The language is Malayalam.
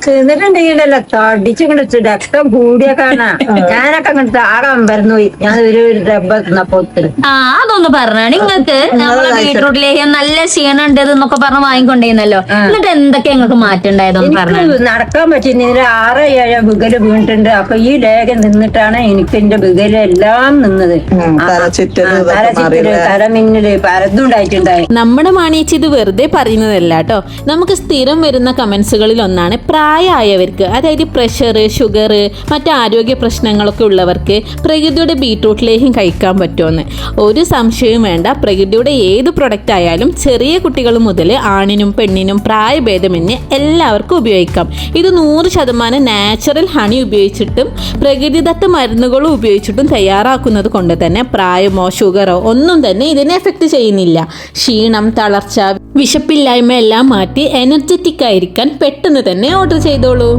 തിന്നിട്ടുണ്ടെങ്കിലല്ലോ തടിച്ചിങ്ങോട്ട് രക്തം കൂടിയ കാണാ. ഞാനൊക്കെ അങ്ങോട്ട് ആകാൻ വരുന്നു പോയി. ഞാൻ ഒരു ഡബ്ബ തിന്നപ്പോ അതൊന്ന് പറഞ്ഞ നിങ്ങൾക്ക് നമ്മളെ ബീട്രൂട്ട് ലേഹ്യം നല്ല ക്ഷീണുണ്ട് എന്നൊക്കെ പറഞ്ഞ് വാങ്ങിക്കൊണ്ടേന്നല്ലോ. എന്നിട്ട് എന്തൊക്കെ നിങ്ങൾക്ക് മാറ്റുണ്ടായതെന്ന് പറഞ്ഞു. നടക്കാൻ പറ്റുന്നില്ല. 6-7 ബുഗല് വീണിട്ടുണ്ട്. അപ്പൊ ഈ ലേഖം നിന്നിട്ടാണ് എനിക്ക് എന്റെ ബുഗല് എല്ലാം നിന്നത്. തലമിന്നല് പലതും ഉണ്ടായിട്ടുണ്ടായി. നമ്മുടെ മാണിയേച്ചി ഇത് വെറുതെ പറയുന്നതല്ല കേട്ടോ. നമുക്ക് സ്ഥിരം വരുന്ന കമന്റ്സുകളിൽ ഒന്നാണ് പ്രായമായവർക്ക്, അതായത് പ്രഷർ, ഷുഗർ, മറ്റ് ആരോഗ്യ പ്രശ്നങ്ങളൊക്കെ ഉള്ളവർക്ക് പ്രകൃതിയുടെ ബീട്രൂട്ട് ലേഹ്യം കഴിക്കാൻ പറ്റുമെന്ന്. ഒരു സംശയവും വേണ്ട. പ്രകൃതിയുടെ ഏത് പ്രൊഡക്റ്റ് ആയാലും ചെറിയ കുട്ടികൾ മുതൽ ആണിനും പെണ്ണിനും പ്രായഭേദമന്യേ എല്ലാവർക്കും ഉപയോഗിക്കാം. ഇത് 100% നാച്ചുറൽ ഹണി ഉപയോഗിച്ചിട്ടും പ്രകൃതിദത്ത മരുന്നുകളും ഉപയോഗിച്ചിട്ടും തയ്യാറാക്കുന്നത് കൊണ്ട് തന്നെ പ്രായമോ ഷുഗറോ ഒന്നും തന്നെ ഇതിനെ എഫക്റ്റ് ചെയ്യുന്നില്ല. ക്ഷീണം, തളർച്ച, വിശപ്പില്ലായ്മ എല്ലാം മാറ്റി എനർജറ്റിക് ആയിരിക്കാൻ പെട്ടെന്ന് തന്നെ ഓർഡർ ചെയ്തോളൂ.